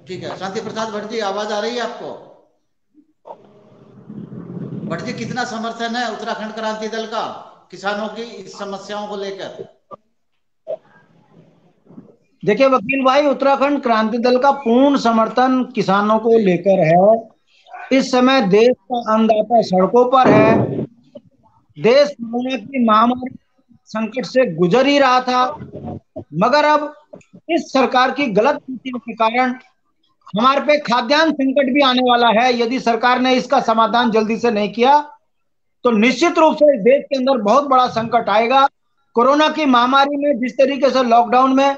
ठीक है, शांति प्रसाद भट्ट जी, आवाज आ रही है आपको? भट्ट जी, कितना समर्थन है उत्तराखंड क्रांति दल का किसानों की इस समस्याओं को लेकर? देखिए वकील भाई, उत्तराखंड क्रांति दल का पूर्ण समर्थन किसानों को जी लेकर है। इस समय देश का अन्नदाता जी सड़कों पर है। देश कोरोना की महामारी संकट से गुजर ही रहा था, मगर अब इस सरकार की गलत नीतियों के कारण हमारे पे खाद्यान्न संकट भी आने वाला है। यदि सरकार ने इसका समाधान जल्दी से नहीं किया तो निश्चित रूप से इस देश के अंदर बहुत बड़ा संकट आएगा। कोरोना की महामारी में जिस तरीके से लॉकडाउन में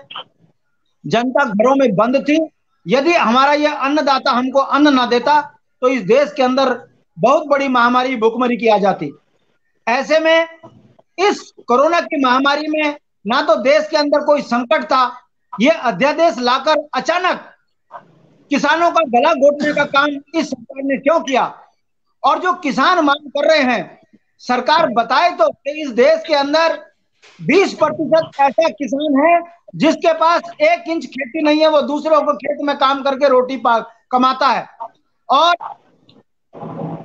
जनता घरों में बंद थी, यदि हमारा यह अन्नदाता हमको अन्न ना देता तो इस देश के अंदर बहुत बड़ी महामारी भूखमरी की आ जाती। ऐसे में इस कोरोना की महामारी में ना तो देश के अंदर कोई संकट था, ये अध्यादेश लाकर अचानक किसानों का गला घोटने का काम इस सरकार ने क्यों किया? और जो किसान मांग कर रहे हैं, सरकार बताए तो कि इस देश के अंदर 20% ऐसा किसान है जिसके पास 1 इंच खेती नहीं है, वो दूसरों को खेत में काम करके रोटी कमाता है। और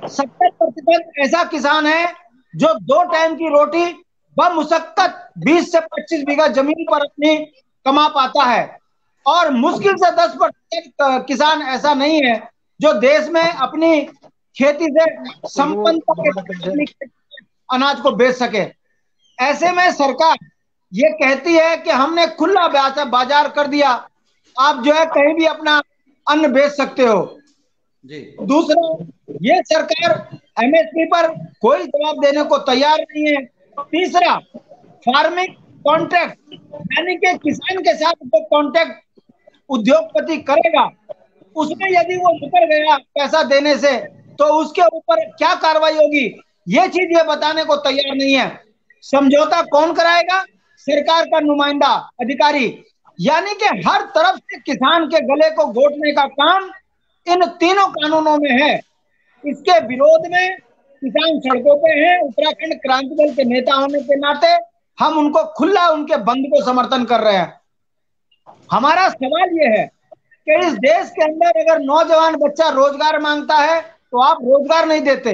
70% ऐसा किसान है जो 2 टाइम की रोटी बमुशक्कत 20 से 25 बीघा जमीन पर अपनी कमा पाता है। और मुश्किल से 10% किसान ऐसा नहीं है जो देश में अपनी खेती से संपन्नता के अपनी अनाज को बेच सके। ऐसे में सरकार ये कहती है कि हमने खुला बाजार कर दिया, आप जो है कहीं भी अपना अन्न बेच सकते हो। जी दूसरा, ये सरकार एमएसपी पर कोई जवाब देने को तैयार नहीं है। तीसरा, फार्मिंग कॉन्ट्रैक्ट, यानी कि किसान के साथ जो कॉन्ट्रैक्ट उद्योगपति करेगा उसमें यदि वो मुकर गया पैसा देने से तो उसके ऊपर क्या कार्रवाई होगी, ये चीज ये बताने को तैयार नहीं है। समझौता कौन कराएगा? सरकार का नुमाइंदा अधिकारी। यानी कि हर तरफ से किसान के गले को घोटने का काम इन तीनों कानूनों में है। इसके विरोध में किसान सड़कों पे हैं। उत्तराखंड क्रांति दल के नेता होने के नाते हम उनको खुला उनके बंद को समर्थन कर रहे हैं। हमारा सवाल यह है कि इस देश के अंदर अगर नौजवान बच्चा रोजगार मांगता है तो आप रोजगार नहीं देते।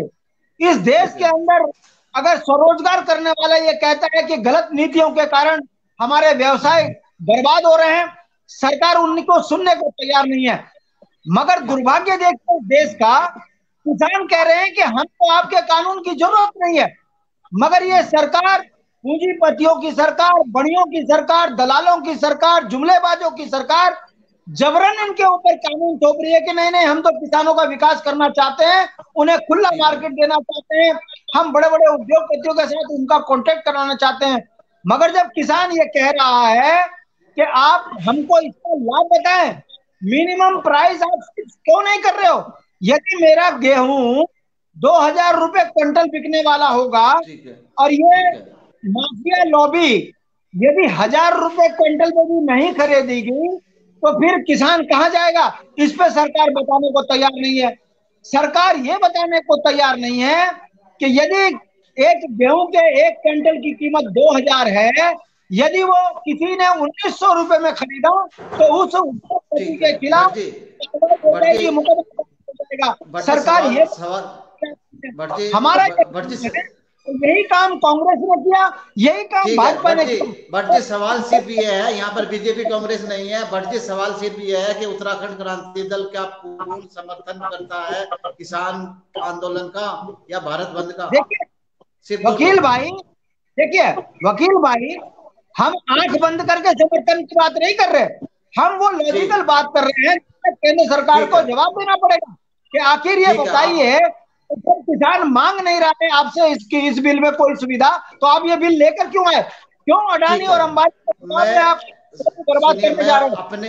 इस देश ठीक के है। अंदर अगर स्वरोजगार करने वाला ये कहता है कि गलत नीतियों के कारण हमारे व्यवसाय बर्बाद हो रहे हैं, सरकार उनको सुनने को तैयार नहीं है। मगर दुर्भाग्य देखते देश का, किसान कह रहे हैं कि हमको आपके कानून की जरूरत नहीं है, मगर ये सरकार पूंजीपतियों की सरकार, बड़ियों की सरकार, दलालों की सरकार, जुमलेबाजों की सरकार जबरन इनके ऊपर कानून थोप रही है कि नहीं नहीं हम तो किसानों का विकास करना चाहते हैं, उन्हें खुला ठीक है। मार्केट देना चाहते हैं, हम बड़े बड़े उद्योगपतियों के साथ उनका कॉन्टेक्ट कराना चाहते हैं। मगर जब किसान ये कह रहा है कि आप हमको इसका लाभ बताएं, मिनिमम प्राइस आप फिक्स क्यों नहीं कर रहे हो? यदि मेरा गेहूं 2,000 रुपए क्विंटल बिकने वाला होगा ठीक है। और ये ठीक है। माफिया लॉबी यदि 1,000 रुपए क्विंटल में भी नहीं खरीदेगी तो फिर किसान कहाँ जाएगा? इस पे सरकार बताने को तैयार नहीं है। सरकार ये बताने को तैयार नहीं है कि यदि एक गेहूं के 1 क्विंटल की कीमत 2,000 है, यदि वो किसी ने 1,900 रुपए में खरीदा तो उस उद्योगपति ठीक है के खिलाफ भट्ट जी। कार्रवाई हो भट्ट जी। जाएगी, मुकदमा हो जाएगा। भट्ट जी, सरकार सवाल ये सवाल भट्ट जी। हमारा ये भट्ट जी। काम है, तो यही काम कांग्रेस ने किया, यही काम ठीक है भाजपा भट्ट ने जी। भट्ट किया। जी, सवाल सिर्फ ये है, यहाँ पर बीजेपी कांग्रेस नहीं है। भट्ट जी, सवाल सिर्फ ये है कि उत्तराखंड क्रांति दल क्या पूर्ण समर्थन करता है किसान आंदोलन का या भारत बंद का? देखिए सिर्फ दोनों। वकील भाई, देखिए वकील भाई, हम आंख बंद करके समर्थन की बात नहीं कर रहे, हम वो लॉजिकल ठीक। बात कर रहे हैं जिसमें केंद्र सरकार ठीक को है। जवाब देना पड़ेगा कि आखिर ये ठीक है आप। बताइए, जब किसान मांग नहीं रहा है आपसे इस बिल में कोई सुविधा, तो आप ये बिल लेकर क्यों आए? क्यों अडानी ठीक है। और अंबानी के जवाब मैं में आप बर्बाद सुनिए, करने मैं जा रहे हैं? अपने